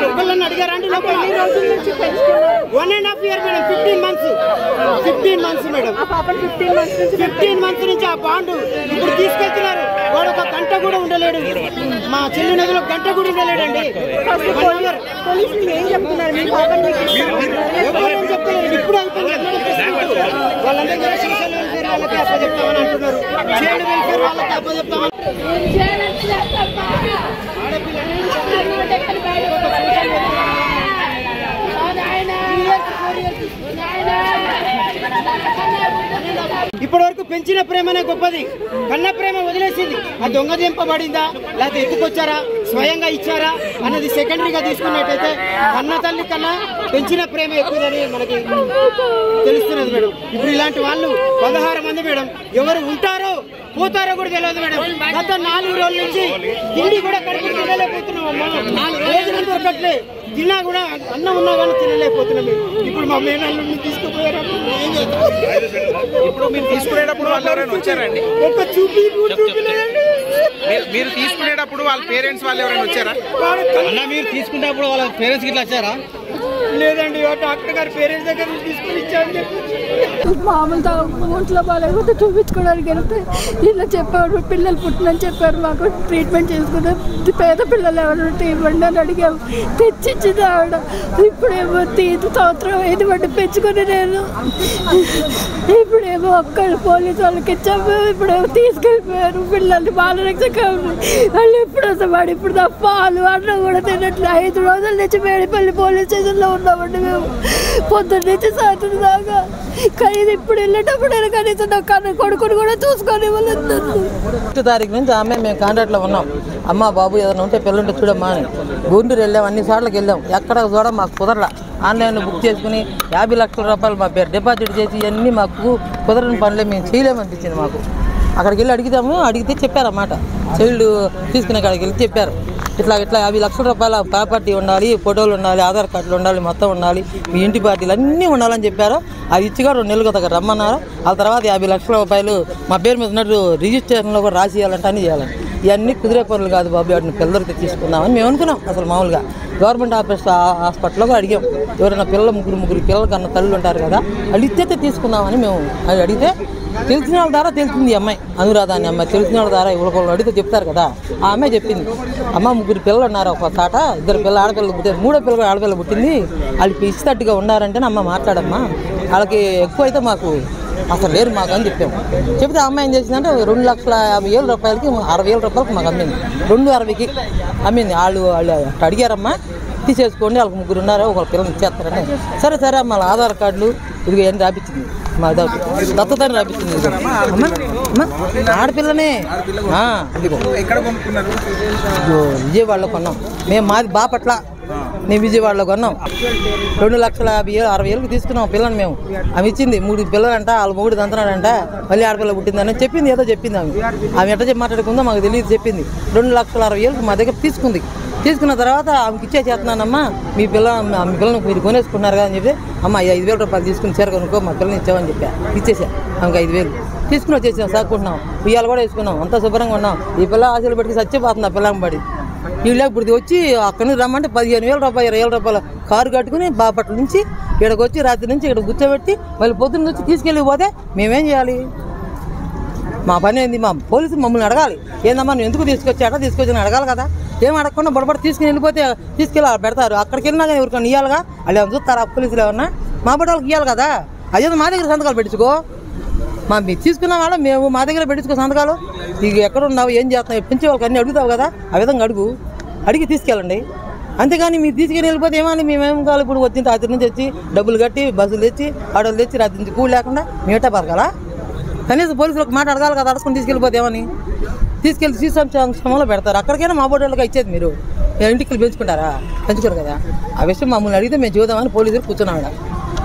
ఒకళ్ళని అడిగారా అండి లోపల 1.5 year madam 15 months madam 15 months నుంచి ఆ బాండ్ ఇప్పుడు తీసుకెళ్తున్నారు వాడు ఒక గంట కూడా ఉండలేడు మా చెల్లి నదిలో గంట కూడా ఉండలేడండి ఇప్పుడు వాళ్ళందరూ సోషల్ వెల్ఫేర్ వాళ్ళకి అప్పచెప్తామని అంటున్నారు చైల్డ్ వెల్ఫేర్ వాళ్ళకి అప్పచెప్తామని ఇప్పటి వరకు పెంచిన ప్రేమనే గొప్పది కన్న ప్రేమ వదిలేసింది ఆ దొంగ దింపబడిందా లేకపోతే ఎత్తుకొచ్చారా స్వయంగా ఇచ్చారా అన్నది సెకండరీగా తీసుకున్నట్టయితే కన్న తల్లి కన్నా పెంచిన ప్రేమ ఎక్కువదని మనకి తెలుస్తున్నది మేడం ఇప్పుడు ఇలాంటి వాళ్ళు 16 మంది మేడం ఎవరు ఉంటారో పోతారో కూడా తెలియదు మేడం గత 4 రోజుల నుంచి తిండి కూడా కడుపు తినలేకపోతున్నాం రోజులు దొరకట్లే తిన్నా కూడా అన్నం ఉన్నా కానీ తినలేకపోతున్నాం ఇప్పుడు మా మేనల్ని తీసుకుపోయారు ఇప్పుడు మీరు తీసుకునేటప్పుడు వాళ్ళు ఎవరైనా వచ్చారండి ఒక చూపిలేదండి మీరు తీసుకునేటప్పుడు వాళ్ళ పేరెంట్స్ వాళ్ళు ఎవరైనా వచ్చారా అన్న మీరు తీసుకునేటప్పుడు వాళ్ళ పేరెంట్స్ గిట్లా వచ్చారా లేదండి డాక్టర్ గారు పేరెంట్స్ దగ్గర తీసుకుని ఇచ్చారని చెప్పి మామూలుగా ఒంట్లో బాగాలేకపోతే చూపించుకోవడానికి వెళ్తే ఇలా చెప్పారు పిల్లలు పుట్టినని చెప్పారు మాకు ట్రీట్మెంట్ చేసుకుంటే పేద పిల్లలు ఎవరు ఇవ్వండి అని అడిగాము తెచ్చిచ్చింది ఆవిడ ఇప్పుడేమో 5 సంవత్సరం 5 బట్టి పెంచుకొని నేను ఇప్పుడేమో ఒక్కళ్ళు పోలీసు వాళ్ళకి ఇచ్చాము ఇప్పుడేమో తీసుకెళ్ళిపోయారు పిల్లల్ని బాలరక్షక వాళ్ళు ఎప్పుడు వస్తాడు ఇప్పుడు పాలు అన్నం కూడా తినట్లే 5 రోజుల నుంచి మేడిపల్లి పోలీస్ స్టేషన్లో ఉన్నామండి మేము పొద్దున్న నుంచి సాయంత్రం దాకా కానీ ఇప్పుడు వెళ్ళేటప్పుడు కనీసం నా కొడుకుని కూడా చూసుకొని 1 తారీఖు నుంచి ఆమె మేము కాంట్రాక్ట్లో ఉన్నాం అమ్మ బాబు ఏదైనా ఉంటే పిల్లలుంటే చూడమ్మా అని గుంటూరు వెళ్ళాం అన్ని సార్లకు వెళ్ళాం ఎక్కడ చూడ మాకు కుదరలా ఆన్లైన్లో బుక్ చేసుకుని 50 లక్షల రూపాయలు మా పేరు డిపాజిట్ చేసి ఇవన్నీ మాకు కుదరని పనులే మేము చేయలేమనిపించింది మాకు అక్కడికి వెళ్ళి అడిగితే చెప్పారన్నమాట చైల్డ్ తీసుకునే కాడికి వెళ్ళి చెప్పారు ఇట్లా 50 లక్షల రూపాయల ప్రాపర్టీ ఉండాలి ఫోటోలు ఉండాలి ఆధార్ కార్డులు ఉండాలి మొత్తం ఉండాలి మీ ఇంటి పార్టీలు అన్నీ ఉండాలని చెప్పారు అది ఇచ్చిగా 2 నెలలకు దగ్గర రమ్మన్నారు ఆ తర్వాత 50 లక్షల రూపాయలు మా పేరు మీద ఉన్నట్టు రిజిస్ట్రేషన్లో కూడా రాసి ఇవ్వాలంటే అన్నీ చేయాలని ఇవన్నీ కుదిరే పనులు కాదు బాబు వాటిని పిల్లలకి తీసుకుందామని మేము అనుకున్నాం అసలు మామూలుగా గవర్నమెంట్ హాస్పిటల్లో అడిగాం ఎవరైనా ముగ్గురు పిల్లల కన్నా తల్లులు ఉంటారు కదా వాళ్ళు ఇచ్చైతే తీసుకుందామని మేము అది అడిగితే తెలిసిన వాళ్ళ ద్వారా తెలిసింది ఈ అమ్మాయి అనురాధ అని అమ్మాయి తెలిసిన వాళ్ళ ద్వారా ఇవ్వకుండా అడిగితే చెప్తారు కదా ఆ అమ్మాయి చెప్పింది అమ్మ 3 పిల్లలు ఉన్నారు ఒక తాట 2 పిల్లలు ఆడపిల్లలు పుట్టారు 3వ పిల్లలు ఆడపిల్ల పుట్టింది వాళ్ళకి ఇచ్చినట్టుగా ఉన్నారంటే అమ్మ మాట్లాడమ్మా వాళ్ళకి ఎక్కువ అయితే మాకు అసలు లేరు మాకు అని చెప్పాము చెప్తే అమ్మాయి ఏం చేసిందంటే 2,50,000 రూపాయలకి 60,000 రూపాయలకి మాకు అమ్మింది 2,60,000కి అమ్మింది వాళ్ళు అడిగారమ్మా తీసేసుకోండి వాళ్ళకి 3 ఉన్నారు ఒక పిల్లలు ఇచ్చేస్తారంటే సరే అమ్మ ఆధార్ కార్డులు ఇదిగో ఇవన్నీ రాపించింది మా దత్తతని రాపించింది ఆడపిల్లనే విజయవాడలో కొన్నాం మేము మాది బాపట్ల నేను విజయవాడలో కొన్నాం 2,50,000 తీసుకున్నాం పిల్లని మేము ఆమె ఇచ్చింది 3 పిల్లలంట వాళ్ళ మొగుడు దంతనాడంట మళ్ళీ ఆడపిల్ల పుట్టిందని చెప్పింది ఏదో చెప్పింది ఆమె ఎట్లా మాట్లాడుకుందో మాకు తెలియదు చెప్పింది 2,60,000 మా దగ్గర తీసుకున్న తర్వాత ఆమెకి చేస్తున్నానమ్మా మీ పిల్లలు మీరు కొనేసుకున్నారు కదా అని చెప్పి అమ్మ 5,000 రూపాయలు తీసుకుని చీర కొనుక్కో మా పిల్లని ఇచ్చామని చెప్పా ఇచ్చేసా ఆమెకి 5,000 తీసుకుని వచ్చేసాం సాక్కుంటున్నాం ఉయ్యాలు కూడా వేసుకున్నాం అంతా శుభ్రంగా ఉన్నాం ఈ పిల్ల ఆశలు పెట్టి చచ్చిపోతుంది ఆ పిల్లని పడి వీళ్ళు ఇప్పుడు వచ్చి అక్కడి నుంచి రమ్మంటే 15,000 రూపాయలు 20,000 రూపాయల కారు కట్టుకుని బాపట్ల నుంచి ఇక్కడికి వచ్చి రాత్రి నుంచి ఇక్కడ కూర్చోబెట్టి మళ్ళీ పొద్దున్న వచ్చి తీసుకెళ్ళిపోతే మేమేం చేయాలి మా పని ఏంది మా పోలీసులు మమ్మల్ని అడగాలి ఏందమ్మా నువ్వు ఎందుకు తీసుకొచ్చి అడగాలి కదా ఏం అడగకుండా బొడబడి తీసుకుని వెళ్ళిపోతే తీసుకెళ్ళి పెడతారు అక్కడికి వెళ్ళినా కానీ ఎవరికైనా ఇవ్వాలిగా వాళ్ళు ఏమైనా చూస్తారా పోలీసులు ఏమన్నా మా బట్ట వాళ్ళకి ఇవ్వాలి కదా అదేదో మా దగ్గర సంతకాలు పెట్టుకో మీరు తీసుకున్న వాళ్ళ మేము మా దగ్గర పెట్టించుకో సంతకాలు ఇక ఎక్కడ ఉన్నావు ఏం చేస్తున్నావు పెంచే వాళ్ళకి అన్నీ అడుగుతావు కదా ఆ విధంగా అడిగి తీసుకెళ్ళండి అంతేగాని మీరు తీసుకెళ్ళి వెళ్ళిపోతే ఏమని మేమేం కావాలి ఇప్పుడు వచ్చిన రాత్రి నుంచి వచ్చి డబ్బులు కట్టి బస్సులు తెచ్చి ఆటోలు తెచ్చి రాత్రి నుంచి కూలి లేకుండా మేటా బతకాలా కనీసం పోలీసులకు మాట అడగాలి కదా అడగకుండా తీసుకెళ్ళిపోతే ఏమని తీసుకెళ్ళి శ్రీశంలో పెడతారు అక్కడికైనా మా బోర్డులకు ఇచ్చేది మీరు ఇంటికి పెంచుకోరు కదా ఆ విషయం మమ్మల్ని అడిగితే మేము చూద్దామని పోలీసులు కూర్చున్నాం.